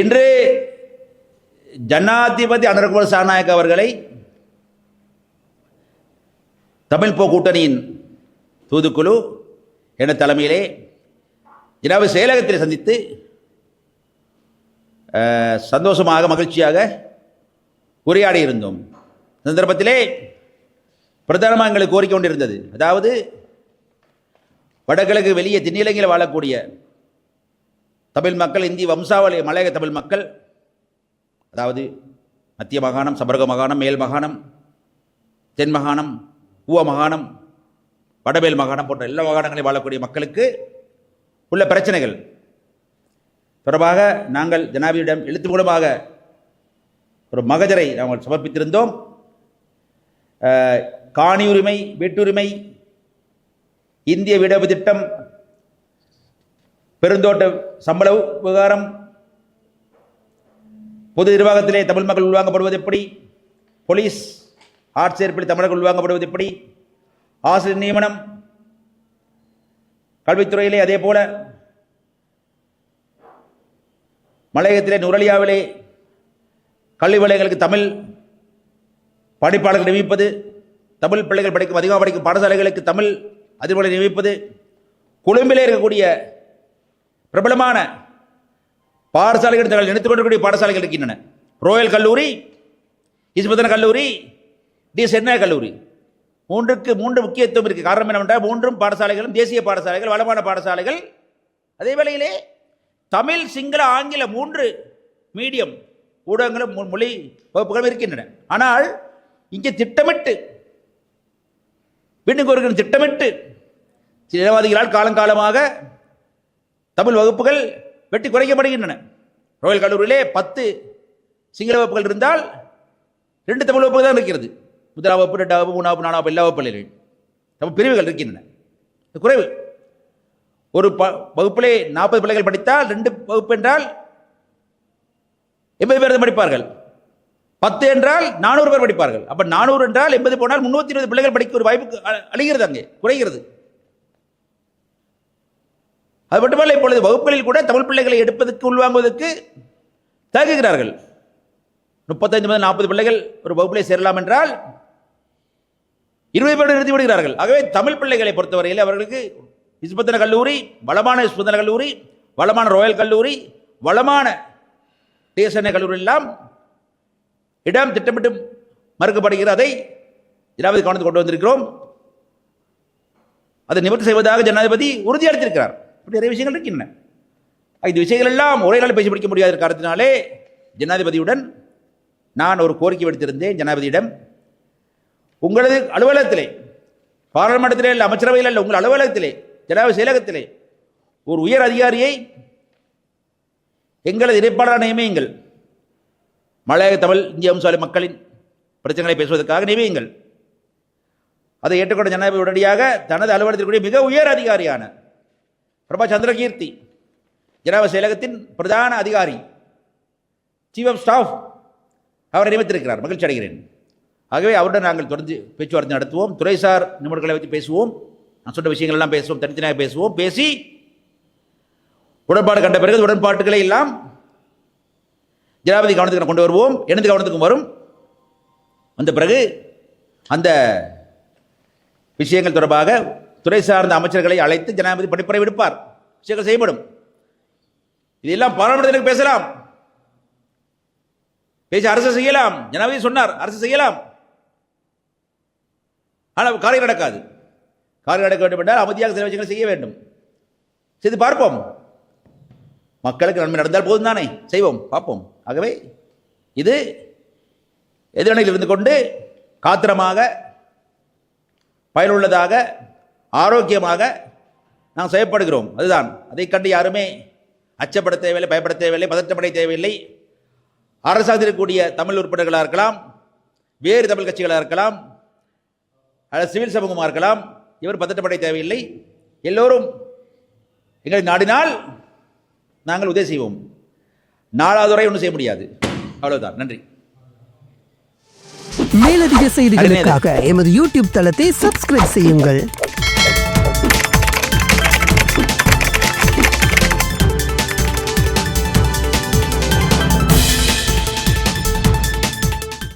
இன்று ஜனாதிபதி அனுரகுமார சாநாயக்க அவர்களை தமிழ் போ கூட்டணியின் தூதுக்குழு என தலைமையிலே ஜனாதிபதி செயலகத்தில் சந்தித்து சந்தோஷமாக மகிழ்ச்சியாக உரையாடி இருந்தோம். சந்தர்ப்பத்திலே பிரதானமாக எங்களுக்கு கோரிக்கை கொண்டிருந்தது, அதாவது வடகிழக்கு வெளியே தென்னிலங்கையில் வாழக்கூடிய தமிழ் மக்கள், இந்திய வம்சாவளி மலையக தமிழ் மக்கள், அதாவது மத்திய மாகாணம், சபரக மாகாணம், மேல் மாகாணம், தென் மாகாணம், ஊவ மாகாணம், வடமேல் மாகாணம் போன்ற எல்லா மாகாணங்களில் வாழக்கூடிய மக்களுக்கு உள்ள பிரச்சனைகள் தொடர்பாக நாங்கள் ஜனாதிபதியிடம் எழுத்து மூலமாக ஒரு மகஜரை நாங்கள் சமர்ப்பித்திருந்தோம். காணி உரிமை, வீட்டுரிமை, இந்திய வீடமைப்பு திட்டம், பெருந்தோட்ட சம்பள விவகாரம், பொது நிர்வாகத்திலே தமிழ் மக்கள் உள்வாங்கப்படுவது எப்படி, போலீஸ் ஆட்சேர்ப்பில் தமிழர்கள் உள்வாங்கப்படுவது எப்படி, ஆசிரியர் நியமனம், கல்வித்துறையிலே அதே போல மலையகத்திலே நுரலியாவிலே கல்வி வலயங்களுக்கு தமிழ் பணிப்பாளர்கள் நியமிப்பது, தமிழ் பிள்ளைகள் படிக்கும் அதிகமாக படிக்கும் பாடசாலைகளுக்கு தமிழ் அதிர்வலை நியமிப்பது, கொழும்பிலே இருக்கக்கூடிய பிரபலமான பாடசாலைகள் தங்கள் நினைத்துக் கொண்டிருக்கக்கூடிய பாடசாலைகள் இருக்கின்றன. ரோயல் கல்லூரி, இஸ்பத்தன கல்லூரி, டி சென்னை கல்லூரி, மூன்றுக்கு மூன்று முக்கியத்துவம் இருக்குது. காரணம் என்னவென்றால் மூன்றும் பாடசாலைகளும் தேசிய பாடசாலைகள், வளமான பாடசாலைகள். அதே வேளையிலே தமிழ், சிங்கள, ஆங்கில மூன்று மீடியம் ஊடகங்களும் மொழி வகுப்புகளும் இருக்கின்றன. ஆனால் இங்கே திட்டமிட்டு வீட்டுக்கு ஒரு திட்டமிட்டு சிலவாதிகளால் காலங்காலமாக தமிழ் வகுப்புகள் வெட்டி குறைக்கப்படுகின்றன. ரோயல் கல்லூரியிலே 10 சிங்கள வகுப்புகள் இருந்தால் 2 தமிழ் வகுப்புகள் தான் இருக்கிறது. 1ஆம் வகுப்பு, 2ஆம் வகுப்பு, 3ஆம் வகுப்பு, 4ஆம் வகுப்பு எல்லா வகுப்புகளிலும் தமிழ் பிரிவுகள் இருக்கின்றன. குறைவு. ஒரு வகுப்பிலே 40 பிள்ளைகள் படித்தால் 2 வகுப்பு என்றால் 80 பேர் படிப்பார்கள். 10 என்றால் 400 பேர் படிப்பார்கள். அப்ப 400 என்றால் 80 போனால் 320 பிள்ளைகள் படிக்க ஒரு வாய்ப்பு அழிகிறது, அங்கே குறைகிறது. அது மட்டுமல்ல, இப்பொழுது வகுப்புகளில் கூட தமிழ் பிள்ளைகளை எடுப்பதற்கு உள்வாங்குவதற்கு தயங்குகிறார்கள். 35 முதல் 40 பிள்ளைகள் ஒரு வகுப்பிலே சேரலாம் என்றால் 20 பேர் நிறுத்தி விடுகிறார்கள். ஆகவே தமிழ் பிள்ளைகளை பொறுத்தவரையில் அவர்களுக்கு இஸ்பத்தன கல்லூரி, வளமான இஸ்பத்தன கல்லூரி, வளமான ரோயல் கல்லூரி, வளமான தேசன கல்லூரி எல்லாம் இடம் திட்டமிட்டு மறுக்கப்படுகிறது. அதை ஜனாதிபதி கவனத்துக்கு கொண்டு வந்திருக்கிறோம். அதை நிவர்த்தி செய்வதாக ஜனாதிபதி உறுதியளித்திருக்கிறார். இப்படி நிறைய விஷயங்கள் இருக்கின்றன. இந்த விஷயங்கள் எல்லாம் ஒரே நாள் பேசி முடிக்க முடியாத காரணத்தினாலே ஜனாதிபதியுடன் நான் ஒரு கோரிக்கை விடுத்திருந்தேன். ஜனாதிபதியிடம், உங்களது அலுவலகத்திலே, பாராளுமன்றத்திலே அல்ல, அமைச்சரவையில் அல்ல, உங்கள் அலுவலகத்திலே, ஜனாதிபதி செயலகத்திலே ஒரு உயர் அதிகாரியை எங்களது இணைப்பாளராக நியமியுங்கள். மலையக தமிழ் இந்திய வம்சாவளி மக்களின் பிரச்சனைகளை பேசுவதற்காக நியமியுங்கள். அதை ஏற்றுக்கொண்ட ஜனாதிபதி உடனடியாக தனது அலுவலகத்திற்குரிய மிக உயர் அதிகாரியான பிரபா சந்திரகீர்த்தி, ஜனாதிபதி செயலகத்தின் பிரதான அதிகாரி, சீஃப் ஆஃப் ஸ்டாஃப், அவரை நியமித்திருக்கிறார். மகிழ்ச்சி அடைகிறேன். ஆகவே அவருடன் நாங்கள் தொடர்ந்து பேச்சுவார்த்தை நடத்துவோம். துறைசார் நிபுணர்களை பற்றி பேசுவோம். நான் சொன்ன விஷயங்கள் எல்லாம் பேசுவோம், தனித்தனியாக பேசுவோம். பேசி உடன்பாடு கண்ட பிறகு உடன்பாட்டுகளை எல்லாம் ஜனாதிபதி கவனத்துக்கு கொண்டு வருவோம். எனது கவனத்துக்கும் வரும். வந்த பிறகு அந்த விஷயங்கள் தொடர்பாக துறை சார்ந்த அமைச்சர்களை அழைத்து ஜனாதிபதி படிப்பறை விடுப்பார். விஷயங்கள் செய்யப்படும். இதெல்லாம் பாராளுமன்றத்தில் பேசலாம், பேசி அரசு செய்யலாம். ஜனாதிபதி சொன்னார், அரசு செய்யலாம். ஆனால் காரியம் நடக்காது. காரியம் நடக்க வேண்டும் என்றால் அமைதியாக சில விஷயங்களை செய்ய வேண்டும். செய்து பார்ப்போம். மக்களுக்கு நன்மை நடந்தால் போதும் தானே, செய்வோம், பார்ப்போம். ஆகவே இது எதிரணியில் இருந்து கொண்டு காத்திரமாக, பயனுள்ளதாக, ஆரோக்கியமாக நாம் செயல்படுகிறோம். அதுதான். அதை கண்டு யாருமே அச்சப்பட தேவையில்லை, பயப்பட தேவையில்லை, பதற்றப்பட தேவையில்லை. அரசாக இருக்கக்கூடிய தமிழ் உறுப்பினர்களாக இருக்கலாம், வேறு தமிழ் கட்சிகளாக இருக்கலாம், அல்லது சிவில் சமூகமாக இருக்கலாம், இவர் பதற்றப்பட தேவையில்லை. எல்லோரும் எங்களை நாடினால் நாங்கள் உதவி செய்வோம். நாலாவது வரை ஒன்றும் செய்ய முடியாது. அவ்வளவுதான். நன்றி. மேலதிக செய்திகளுக்காக எமது யூடியூப் தளத்தை சப்ஸ்கிரைப் செய்யுங்கள்.